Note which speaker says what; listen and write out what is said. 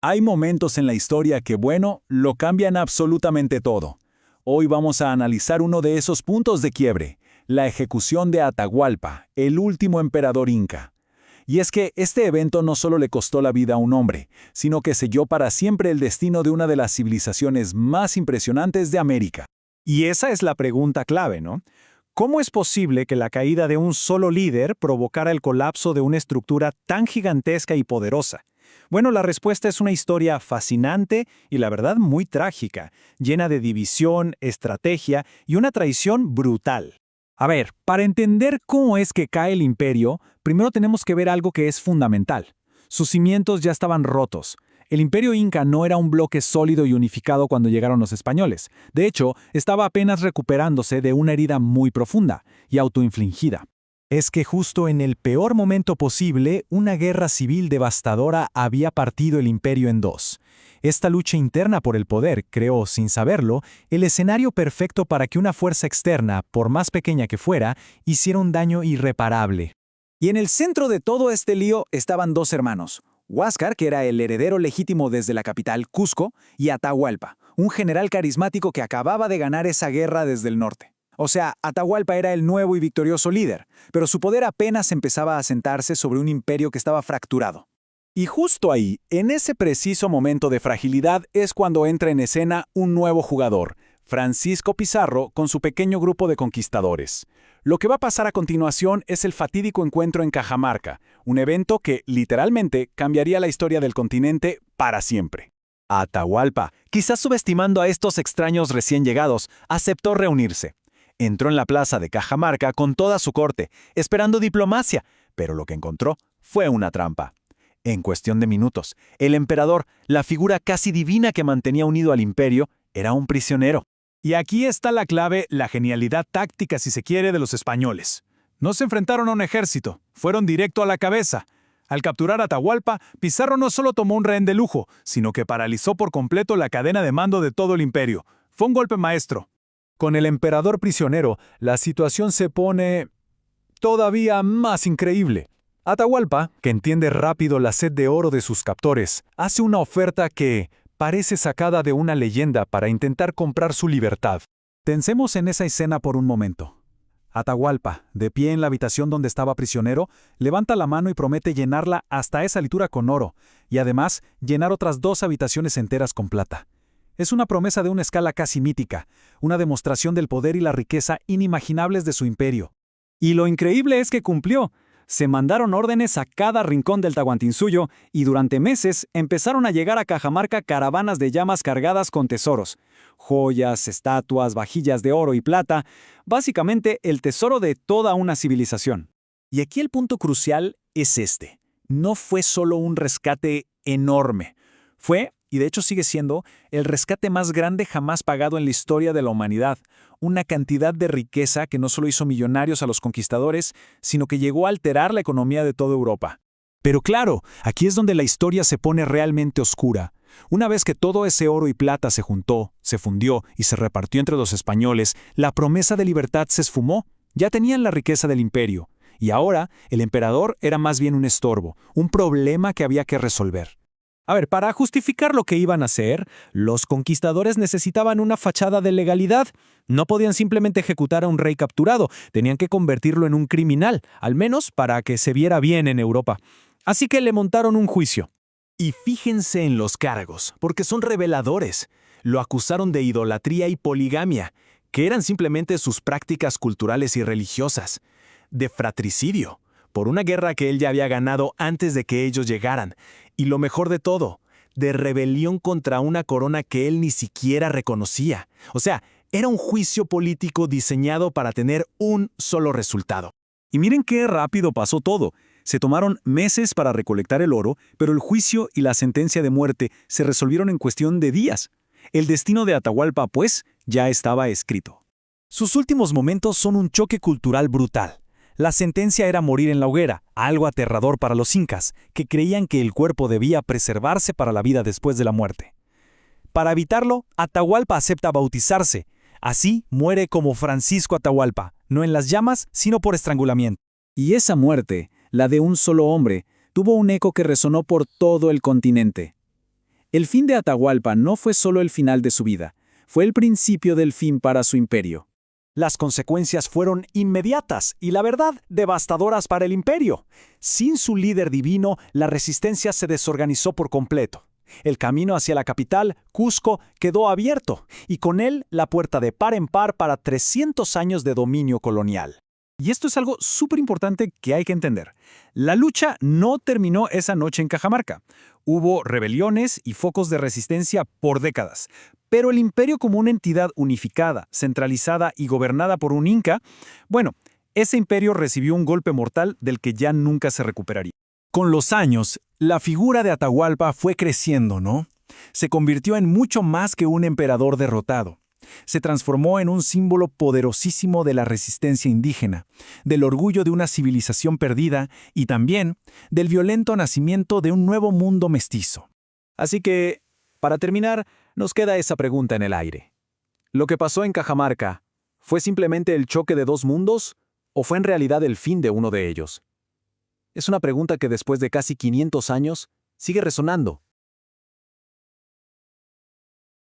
Speaker 1: Hay momentos en la historia que, bueno, lo cambian absolutamente todo. Hoy vamos a analizar uno de esos puntos de quiebre, la ejecución de Atahualpa, el último emperador inca. Y es que este evento no solo le costó la vida a un hombre, sino que selló para siempre el destino de una de las civilizaciones más impresionantes de América.
Speaker 2: Y esa es la pregunta clave, ¿no? ¿Cómo es posible que la caída de un solo líder provocara el colapso de una estructura tan gigantesca y poderosa? Bueno, la respuesta es una historia fascinante y la verdad muy trágica, llena de división, estrategia y una traición brutal. A ver, para entender cómo es que cae el imperio, primero tenemos que ver algo que es fundamental. Sus cimientos ya estaban rotos. El imperio inca no era un bloque sólido y unificado cuando llegaron los españoles. De hecho, estaba apenas recuperándose de una herida muy profunda y autoinfligida. Es que justo en el peor momento posible, una guerra civil devastadora había partido el imperio en dos. Esta lucha interna por el poder creó, sin saberlo, el escenario perfecto para que una fuerza externa, por más pequeña que fuera, hiciera un daño irreparable.
Speaker 1: Y en el centro de todo este lío estaban dos hermanos, Huáscar, que era el heredero legítimo desde la capital, Cusco, y Atahualpa, un general carismático que acababa de ganar esa guerra desde el norte. O sea, Atahualpa era el nuevo y victorioso líder, pero su poder apenas empezaba a asentarse sobre un imperio que estaba fracturado. Y justo ahí, en ese preciso momento de fragilidad, es cuando entra en escena un nuevo jugador, Francisco Pizarro, con su pequeño grupo de conquistadores. Lo que va a pasar a continuación es el fatídico encuentro en Cajamarca, un evento que, literalmente, cambiaría la historia del continente para siempre. Atahualpa, quizás subestimando a estos extraños recién llegados, aceptó reunirse. Entró en la plaza de Cajamarca con toda su corte, esperando diplomacia, pero lo que encontró fue una trampa. En cuestión de minutos, el emperador, la figura casi divina que mantenía unido al imperio, era un prisionero.
Speaker 2: Y aquí está la clave, la genialidad táctica, si se quiere, de los españoles. No se enfrentaron a un ejército, fueron directo a la cabeza. Al capturar a Atahualpa, Pizarro no solo tomó un rehén de lujo, sino que paralizó por completo la cadena de mando de todo el imperio. Fue un golpe maestro.
Speaker 1: Con el emperador prisionero, la situación se pone todavía más increíble. Atahualpa, que entiende rápido la sed de oro de sus captores, hace una oferta que parece sacada de una leyenda para intentar comprar su libertad. Pensemos en esa escena por un momento. Atahualpa, de pie en la habitación donde estaba prisionero, levanta la mano y promete llenarla hasta esa altura con oro, y además llenar otras 2 habitaciones enteras con plata. Es una promesa de una escala casi mítica, una demostración del poder y la riqueza inimaginables de su imperio.
Speaker 2: Y lo increíble es que cumplió. Se mandaron órdenes a cada rincón del Tahuantinsuyo y durante meses empezaron a llegar a Cajamarca caravanas de llamas cargadas con tesoros. Joyas, estatuas, vajillas de oro y plata, básicamente el tesoro de toda una civilización.
Speaker 1: Y aquí el punto crucial es este. No fue solo un rescate enorme. Fue, y de hecho sigue siendo, el rescate más grande jamás pagado en la historia de la humanidad. Una cantidad de riqueza que no solo hizo millonarios a los conquistadores, sino que llegó a alterar la economía de toda Europa. Pero claro, aquí es donde la historia se pone realmente oscura. Una vez que todo ese oro y plata se juntó, se fundió y se repartió entre los españoles, la promesa de libertad se esfumó. Ya tenían la riqueza del imperio. Y ahora, el emperador era más bien un estorbo, un problema que había que resolver.
Speaker 2: A ver, para justificar lo que iban a hacer, los conquistadores necesitaban una fachada de legalidad. No podían simplemente ejecutar a un rey capturado, tenían que convertirlo en un criminal, al menos para que se viera bien en Europa. Así que le montaron un juicio.
Speaker 1: Y fíjense en los cargos, porque son reveladores. Lo acusaron de idolatría y poligamia, que eran simplemente sus prácticas culturales y religiosas. De fratricidio, por una guerra que él ya había ganado antes de que ellos llegaran. Y lo mejor de todo, de rebelión contra una corona que él ni siquiera reconocía. O sea, era un juicio político diseñado para tener un solo resultado. Y miren qué rápido pasó todo. Se tomaron meses para recolectar el oro, pero el juicio y la sentencia de muerte se resolvieron en cuestión de días. El destino de Atahualpa, pues, ya estaba escrito. Sus últimos momentos son un choque cultural brutal. La sentencia era morir en la hoguera, algo aterrador para los incas, que creían que el cuerpo debía preservarse para la vida después de la muerte. Para evitarlo, Atahualpa acepta bautizarse. Así muere como Francisco Atahualpa, no en las llamas, sino por estrangulamiento. Y esa muerte, la de un solo hombre, tuvo un eco que resonó por todo el continente.
Speaker 2: El fin de Atahualpa no fue solo el final de su vida, fue el principio del fin para su imperio.
Speaker 3: Las consecuencias fueron inmediatas y, la verdad, devastadoras para el imperio. Sin su líder divino, la resistencia se desorganizó por completo. El camino hacia la capital, Cusco, quedó abierto, y con él la puerta de par en par para 300 años de dominio colonial.
Speaker 2: Y esto es algo súper importante que hay que entender. La lucha no terminó esa noche en Cajamarca. Hubo rebeliones y focos de resistencia por décadas. Pero el imperio como una entidad unificada, centralizada y gobernada por un inca, bueno, ese imperio recibió un golpe mortal del que ya nunca se recuperaría.
Speaker 1: Con los años, la figura de Atahualpa fue creciendo, ¿no? Se convirtió en mucho más que un emperador derrotado. Se transformó en un símbolo poderosísimo de la resistencia indígena, del orgullo de una civilización perdida y también del violento nacimiento de un nuevo mundo mestizo.
Speaker 3: Así que, para terminar, nos queda esa pregunta en el aire. ¿Lo que pasó en Cajamarca fue simplemente el choque de dos mundos o fue en realidad el fin de uno de ellos? Es una pregunta que después de casi 500 años sigue resonando